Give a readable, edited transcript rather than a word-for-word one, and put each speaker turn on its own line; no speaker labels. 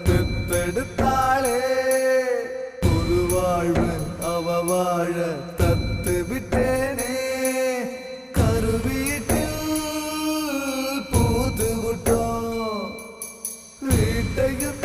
பெத்தெடுத்தாளே புது வாழ்வு அவ வாழ தத்து விட்டேனே கருவீட்டில் பூத்து விட்டோம் வீட்டையும்